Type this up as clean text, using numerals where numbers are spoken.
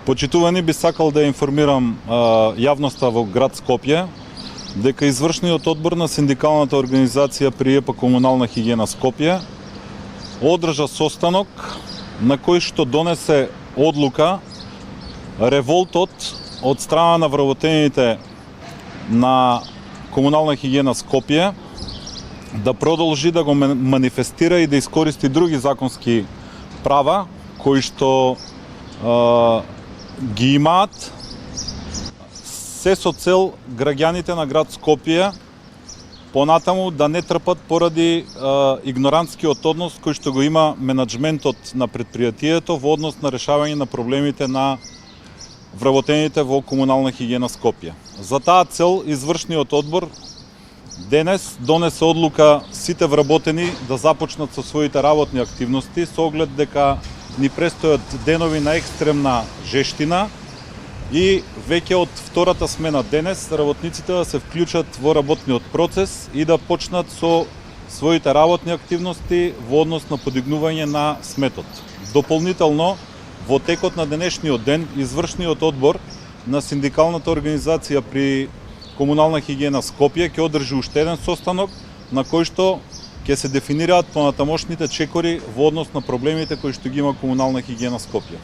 Почитувани, би сакал да информирам јавноста во град Скопје дека извршниот одбор на синдикалната организација при ЕПА Комунална хигиена Скопје одржа состанок на кој што донесе одлука револтот од страна на вработените на Комунална хигиена Скопје да продолжи да го манифестира и да искористи други законски права кои што ги имаат се со цел граѓаните на град Скопје понатаму да не трпат поради игнорантскиот однос кој што го има менаџментот на претпријатието во однос на решавање на проблемите на вработените во Комунална хигиена Скопје. За таа цел извршниот одбор денес донесе одлука сите вработени да започнат со своите работни активности со оглед дека ни престојат денови на екстремна жештина и веќе од втората смена денес работниците да се вклучат во работниот процес и да почнат со своите работни активности во однос на подигнување на сметот. Дополнително, во текот на денешниот ден, извршниот одбор на синдикалната организација при Комунална хигиена Скопје ќе одржи уште еден состанок на кој што ќе се дефинираат понатамошните чекори во однос на проблемите кои што ги има Комунална хигиена Скопје.